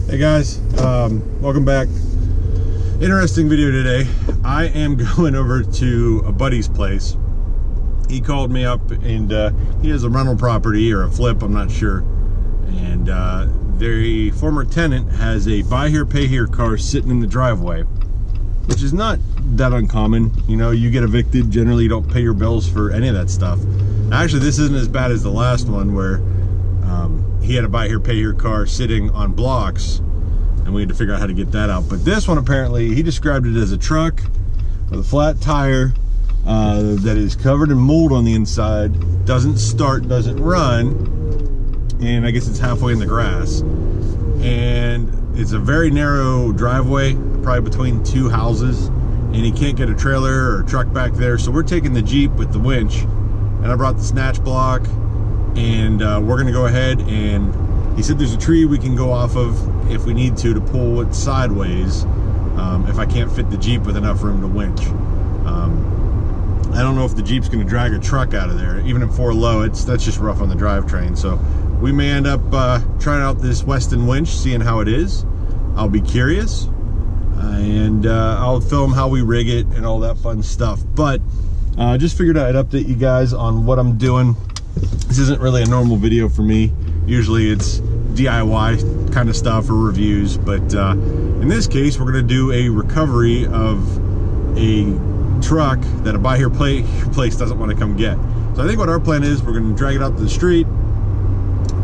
Hey guys, welcome back. Interesting video today. I am going over to a buddy's place. He called me up and he has a rental property or a flip, I'm not sure. And their former tenant has a buy here, pay here car sitting in the driveway, which is not that uncommon. You know, you get evicted, generally you don't pay your bills for any of that stuff. Actually, this isn't as bad as the last one where he had a buy here, pay here car sitting on blocks, and we had to figure out how to get that out. But this one, apparently, he described it as a truck with a flat tire that is covered in mold on the inside, doesn't start, doesn't run, and I guess it's halfway in the grass. And it's a very narrow driveway, probably between two houses, and he can't get a trailer or a truck back there. So we're taking the Jeep with the winch, and I brought the snatch block, and we're gonna go ahead, and he said there's a tree we can go off of if we need to pull it sideways if I can't fit the Jeep with enough room to winch. I don't know if the Jeep's gonna drag a truck out of there. Even at 4 low, that's just rough on the drivetrain. So we may end up trying out this Westin winch, seeing how it is. I'll be curious, and I'll film how we rig it and all that fun stuff. But just figured I'd update you guys on what I'm doing. This isn't really a normal video for me. Usually it's DIY kind of stuff or reviews, but in this case we're going to do a recovery of a truck that a buy here pay here place doesn't want to come get. So I think what our plan is, we're going to drag it out to the street,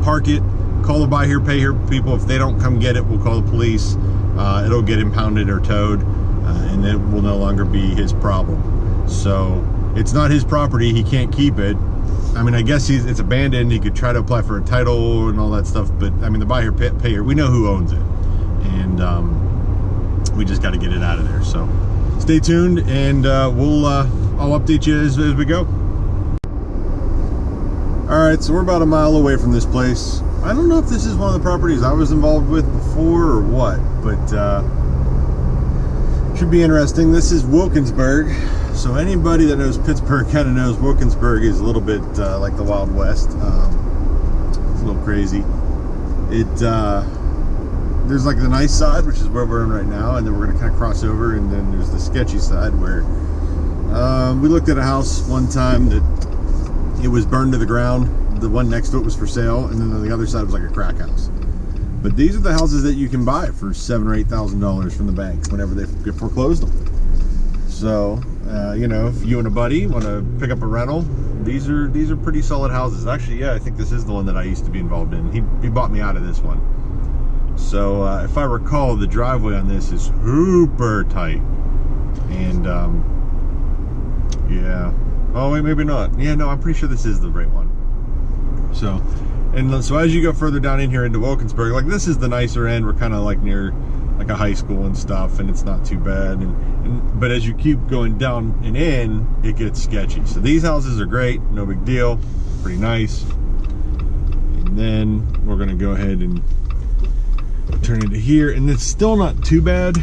park it, call the buy here pay here people. If they don't come get it, we'll call the police. It'll get impounded or towed, and it will no longer be his problem. So it's not his property, he can't keep it. I mean, I guess it's abandoned. He could try to apply for a title and all that stuff, but I mean, the buy here, pay here, we know who owns it, and we just got to get it out of there. So stay tuned, and I'll update you as we go. All right, so we're about a mile away from this place. I don't know if this is one of the properties I was involved with before or what, but should be interesting. This is Wilkinsburg. So anybody that knows Pittsburgh kind of knows Wilkinsburg is a little bit like the Wild West. It's a little crazy. There's like the nice side, which is where we're in right now, and then we're gonna kind of cross over, and then there's the sketchy side where we looked at a house one time that it was burned to the ground. The one next to it was for sale, and then on the other side was like a crack house. But these are the houses that you can buy for $7,000 or $8,000 from the banks whenever they get foreclosed on. So, you know, if you and a buddy want to pick up a rental, these are pretty solid houses. Actually, yeah, I think this is the one that I used to be involved in. He bought me out of this one. So, if I recall, the driveway on this is super tight. And, yeah. Oh, wait, maybe not. Yeah, no, I'm pretty sure this is the right one. So, and so as you go further down in here into Wilkinsburg, like this is the nicer end. We're kind of like near like a high school and stuff, and it's not too bad. But as you keep going down and in, it gets sketchy. So these houses are great, no big deal, pretty nice. And then we're gonna go ahead and turn into here, and it's still not too bad.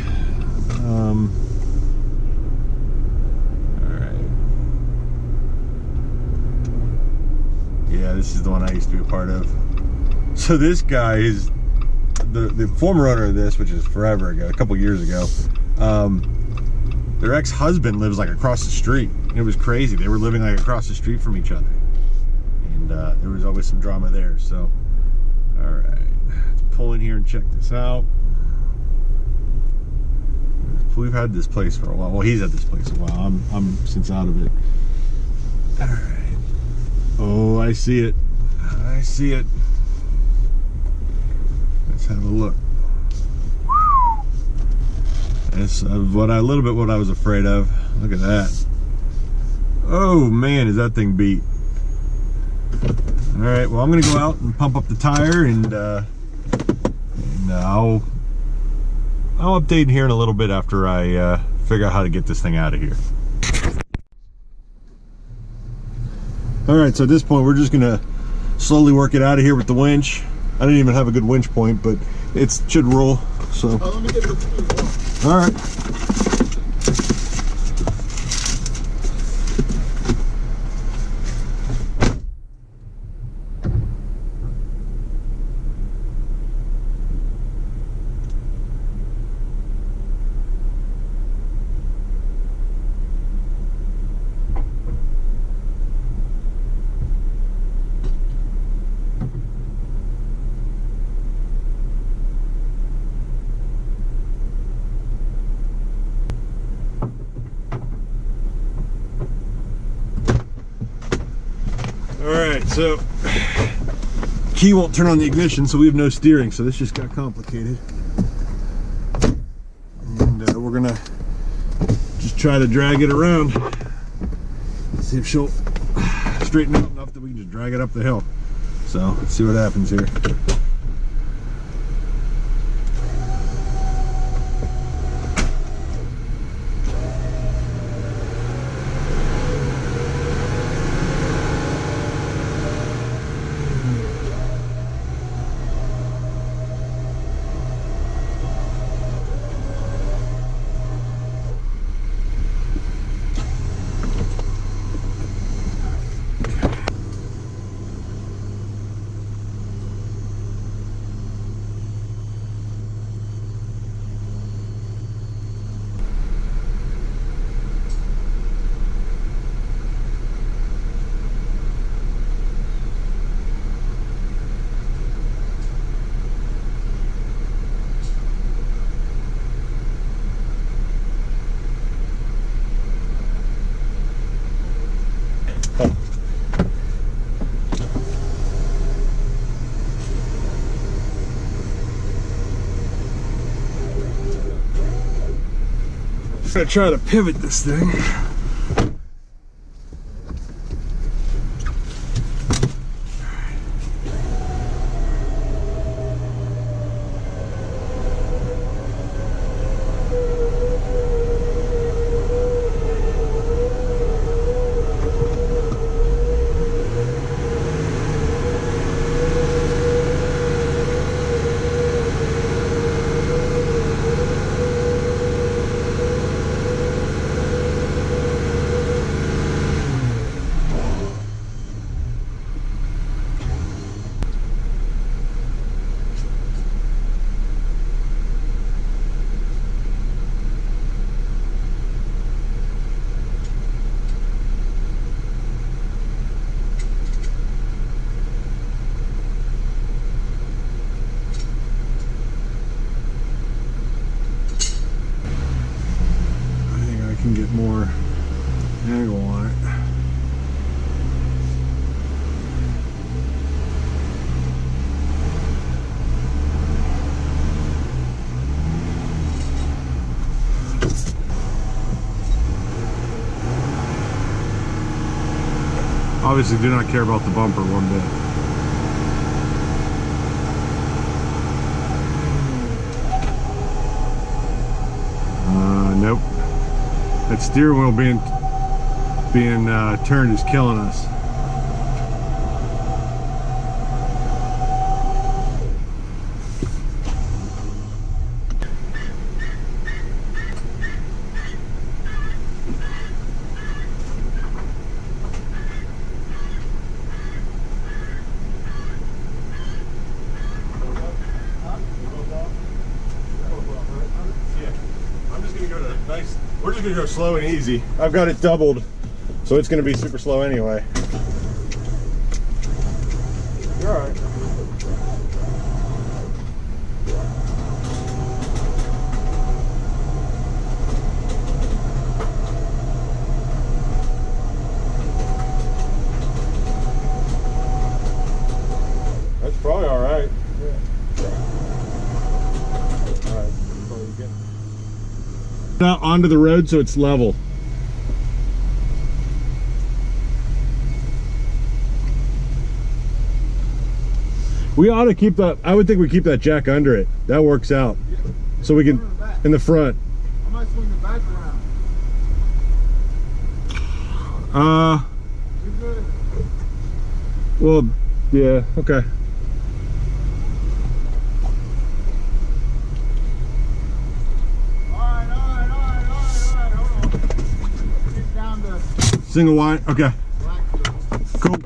All right. Yeah, this is the one I used to be a part of. So this guy is the former owner of this, which is forever ago, a couple years ago. Their ex-husband lives like across the street. It was crazy. They were living like across the street from each other, and there was always some drama there. So, all right, let's pull in here and check this out. We've had this place for a while. Well, he's had this place a while. I'm since out of it. All right. Oh, I see it. I see it. Let's have a look. That's what I was afraid of. Look at that. Oh man, is that thing beat. All right, well, I'm gonna go out and pump up the tire, and I'll update here in a little bit after I figure out how to get this thing out of here. All right, so at this point, we're just gonna slowly work it out of here with the winch. I didn't even have a good winch point, but it should roll. So, let me get the all right. So key won't turn on the ignition, so we have no steering, so this just got complicated. And we're gonna just try to drag it around, see if she'll straighten out enough that we can just drag it up the hill. So let's see what happens here. I'm gonna try to pivot this thing. Can get more angle on it. Obviously do not care about the bumper one bit. Nope. That steering wheel being turned is killing us. We're just gonna go slow and easy. I've got it doubled, so it's gonna be super slow anyway. You're all right. That's probably all right. Yeah. All right. That's all you get. Out onto the road so it's level. We ought to keep that. I would think we keep that jack under it. That works out. So we can in the front. I might swing the back around. You good? Well, yeah. Okay. Single wide, okay. Cool.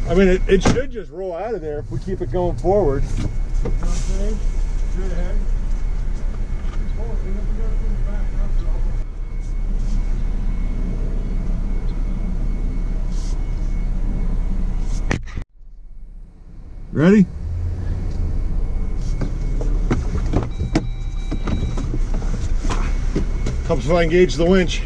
I mean, it should just roll out of there if we keep it going forward. You know what I'm saying? Straight ahead. Ready? Helps if I engage the winch.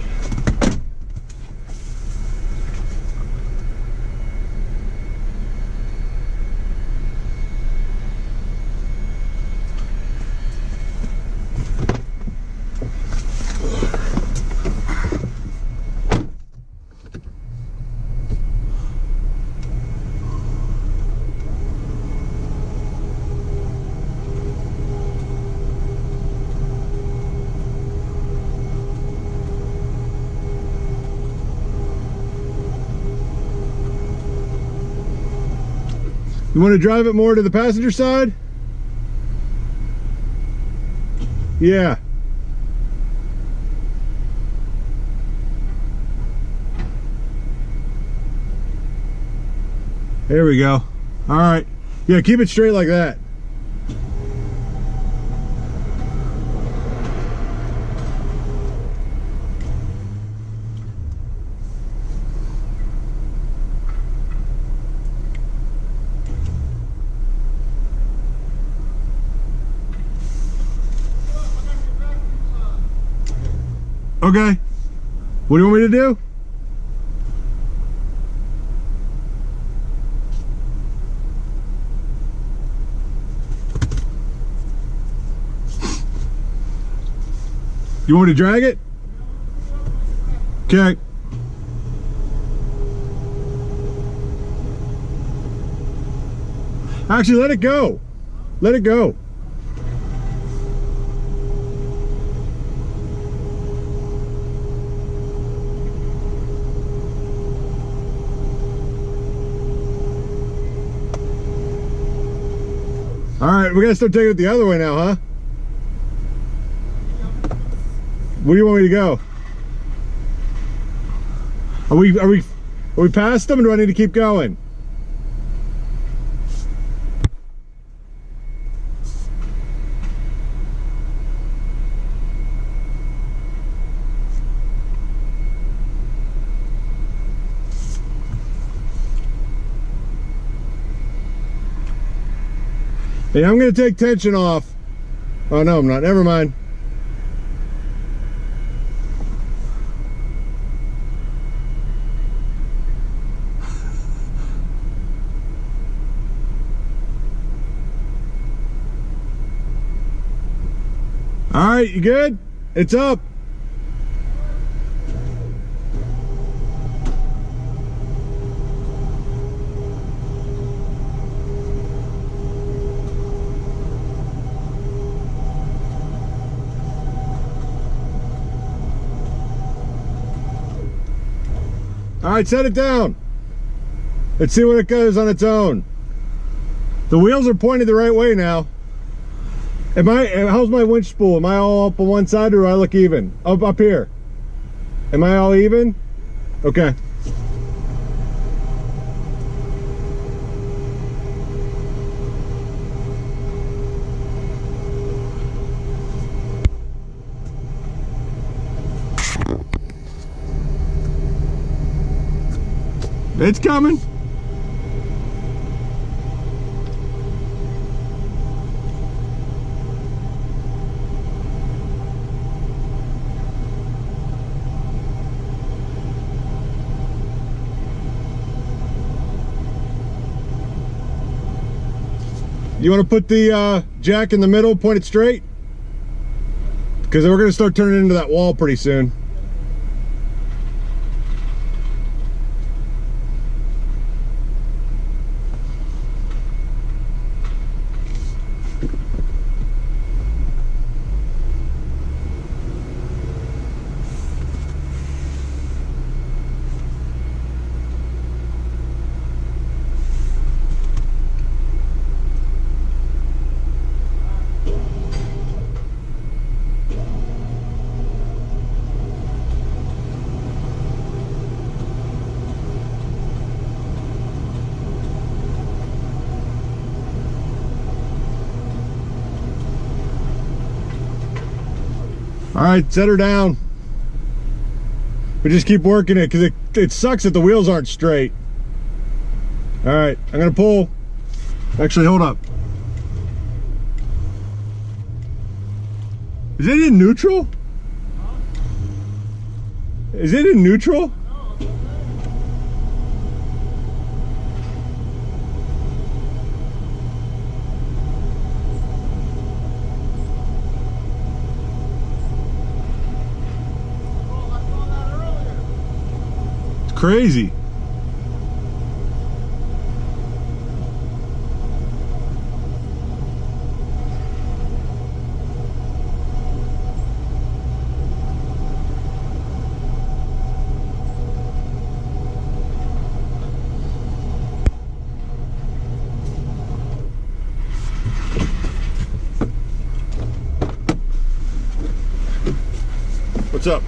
You want to drive it more to the passenger side? Yeah. There we go. All right. Yeah, keep it straight like that. Okay. What do you want me to do? You want me to drag it? Okay. Actually, let it go. Let it go. All right, we gotta start taking it the other way now, huh? Where do you want me to go? Are we past them, or do I need to keep going? Hey, I'm gonna take tension off. Oh no, I'm not. Never mind. All right, you good? It's up. All right, set it down. Let's see what it goes on its own. The wheels are pointed the right way now. How's my winch spool? Am I all up on one side, or do I look even? Up here. Am I all even? Okay. It's coming. You want to put the jack in the middle, point it straight? Because we're going to start turning into that wall pretty soon. All right, set her down. We just keep working it because it sucks that the wheels aren't straight. All right, I'm gonna pull. Actually, hold up. Is it in neutral? Is it in neutral? Crazy. What's up?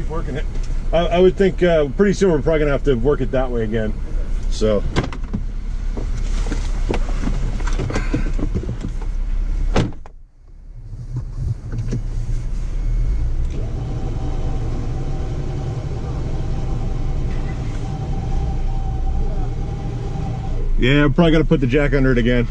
Working it. I would think pretty soon we're probably gonna have to work it that way again. So yeah, I'm probably gonna put the jack under it again.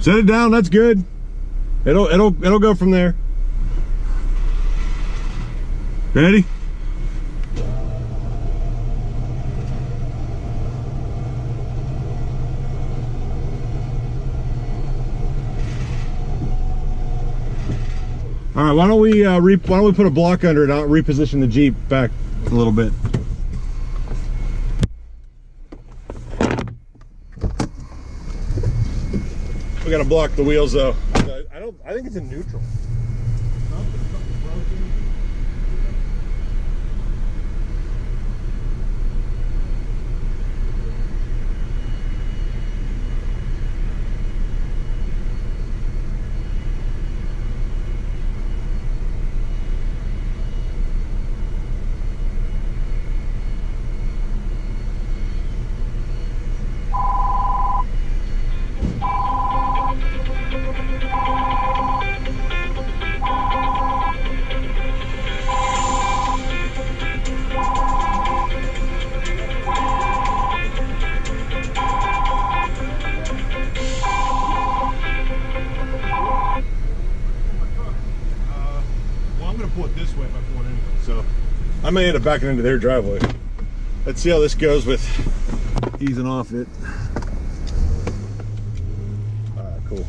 Set it down, that's good. It'll go from there. Ready? All right, why don't we put a block under it and I'll reposition the Jeep back a little bit. We gotta block the wheels though. I think it's in neutral. I may end up backing into their driveway. Let's see how this goes with easing off it. Cool.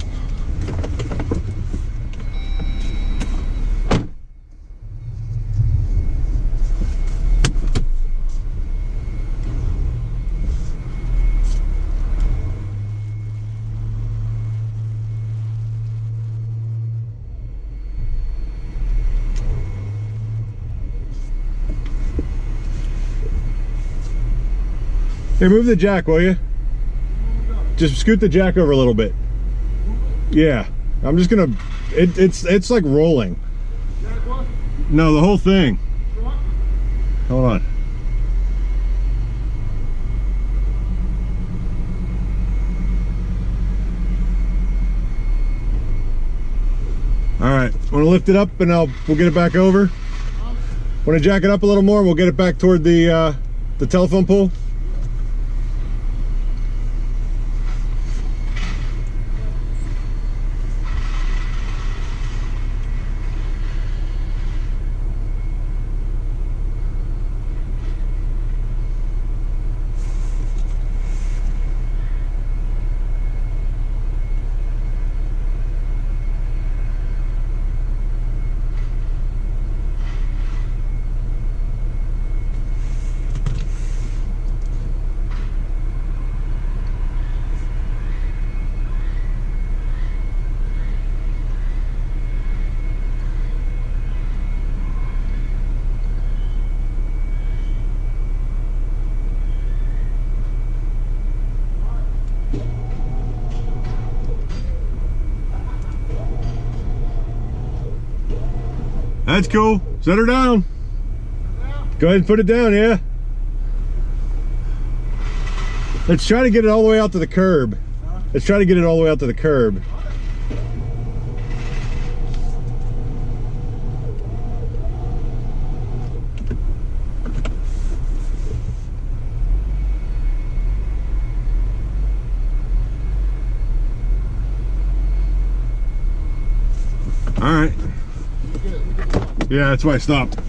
Hey, move the jack, will you? Just scoot the jack over a little bit. Yeah, I'm just gonna. It's like rolling. No, the whole thing. Hold on. All right, want to lift it up and we'll get it back over. Want to jack it up a little more? We'll get it back toward the telephone pole. That's cool. Set her down. Go ahead and put it down, yeah. Let's try to get it all the way out to the curb. Let's try to get it all the way out to the curb. All right. Yeah, that's why I stopped.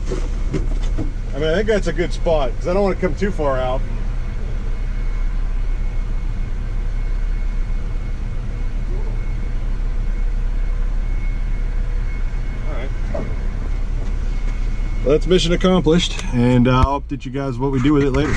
I mean, I think that's a good spot because I don't want to come too far out. All right. Well, that's mission accomplished, and I'll update you guys what we do with it later.